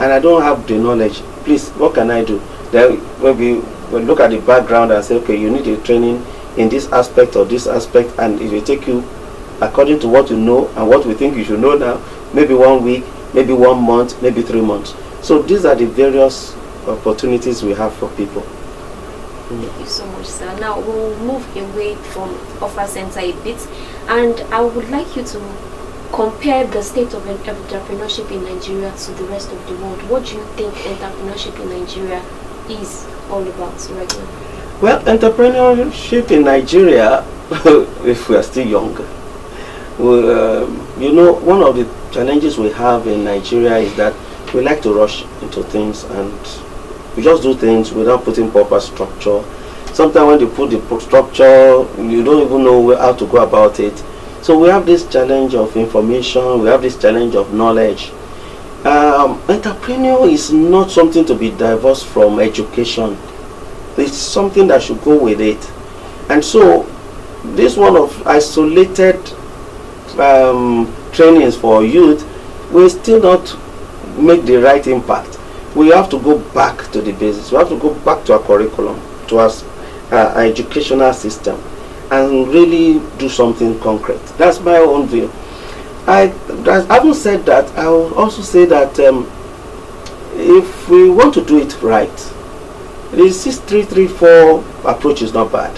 and I don't have the knowledge, please, what can I do? Then maybe we'll look at the background and say, okay, you need a training in this aspect or this aspect, and it will take you according to what you know and what we think you should know now, maybe 1 week, maybe 1 month, maybe 3 months. So these are the various opportunities we have for people. Thank you so much, sir. Now we'll move away from OFFERCentre a bit, and I would like you to compare the state of entrepreneurship in Nigeria to the rest of the world. What do you think entrepreneurship in Nigeria is all about right now? Well, entrepreneurship in Nigeria, if we are still young, you know, one of the challenges we have in Nigeria is that we like to rush into things, and we just do things without putting proper structure. Sometimes when you put the structure, you don't even know how to go about it. So we have this challenge of information, we have this challenge of knowledge. Entrepreneur is not something to be divorced from education. It's something that should go with it. And so this one of isolated trainings for youth will still not make the right impact. We have to go back to the basics. We have to go back to our curriculum, to our educational system, and really do something concrete. That's my own view. Having said that, I will also say that if we want to do it right, the 6334 approach is not bad,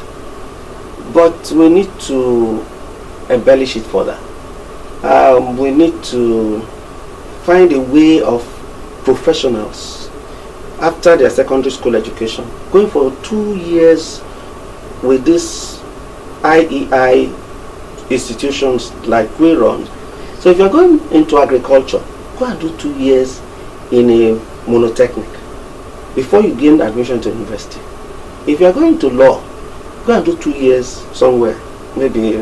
but we need to embellish it further. We need to find a way of professionals after their secondary school education going for 2 years with these IEI institutions like we run. So if you're going into agriculture, go and do 2 years in a monotechnic before you gain admission to university. If you're going to law, go and do 2 years somewhere, maybe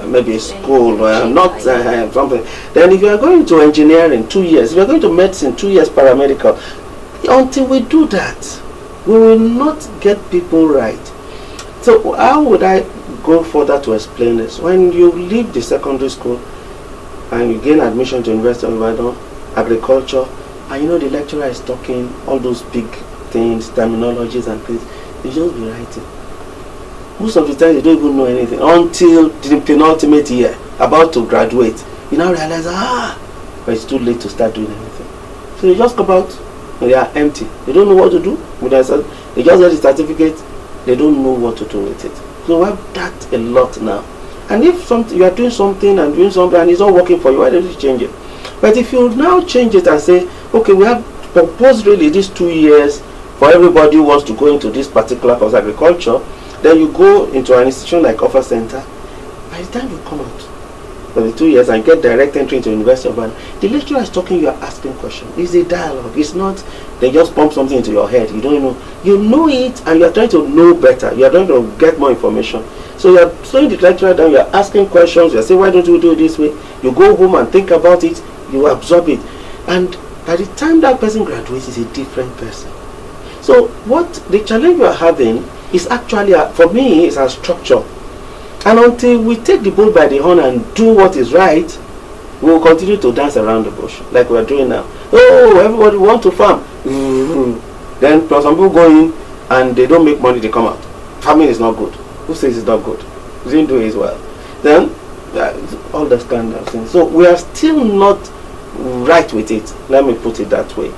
maybe a school, not something. Then if you are going to engineering, 2 years. If you are going to medicine, 2 years paramedical. Until we do that, we will not get people right. So how would I go further to explain this? When you leave the secondary school and you gain admission to University of Ibadan, agriculture, and you know the lecturer is talking all those big things, terminologies and things, you just be writing. Most of the time you don't even know anything until the penultimate year, about to graduate. You now realize, but it's too late to start doing anything. So you just come out and they are empty. They don't know what to do with themselves. They just get the certificate, they don't know what to do with it. So we have that a lot now. And if you are doing something and it's not working for you, why don't you change it? But if you now change it and say, okay, we have proposed really these 2 years for everybody who wants to go into this particular course, agriculture, then you go into an institution like OFFERCentre. By the time you come out for the 2 years and get direct entry into University of Ibadan, the lecturer is talking, you are asking questions. It's a dialogue. It's not they just pump something into your head. You don't know. You know it and you are trying to know better. You are trying to get more information. So you are slowing the lecturer down, you are asking questions, you are saying, why don't you do it this way? You go home and think about it, you absorb it. And by the time that person graduates, is a different person. So what the challenge you are having is actually, for me, is a structure. And until we take the bull by the horn and do what is right, we will continue to dance around the bush like we are doing now. Oh, everybody want to farm. Then some people go in and they don't make money, they come out. Farming is not good. Who says it's not good? You didn't do it well. Then all the kind of things. So we are still not right with it. Let me put it that way.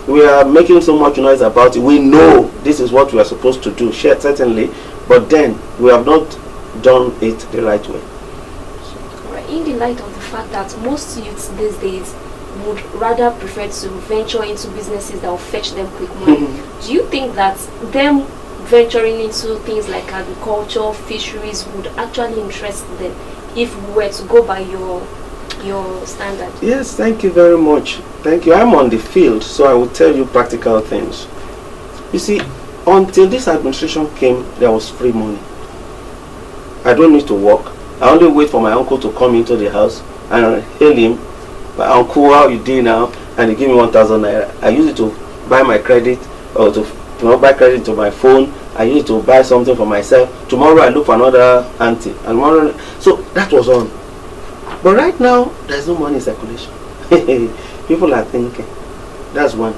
We are making so much noise about it. We know this is what we are supposed to do, certainly, but then we have not done it the right way. In the light of the fact that most youths these days would rather prefer to venture into businesses that will fetch them quick money, do you think that them venturing into things like agriculture, fisheries would actually interest them if we were to go by your standard? Yes, thank you very much. Thank you. I'm on the field, so I will tell you practical things. You see, until this administration came, there was free money. I don't need to work. I only wait for my uncle to come into the house and hail him. My uncle, how you doing now? And he give me 1,000 naira. I use it to buy my credit or to buy credit to my phone. I use it to buy something for myself. Tomorrow I look for another auntie. So that was on. But right now, there's no money in circulation. People are thinking. That's one.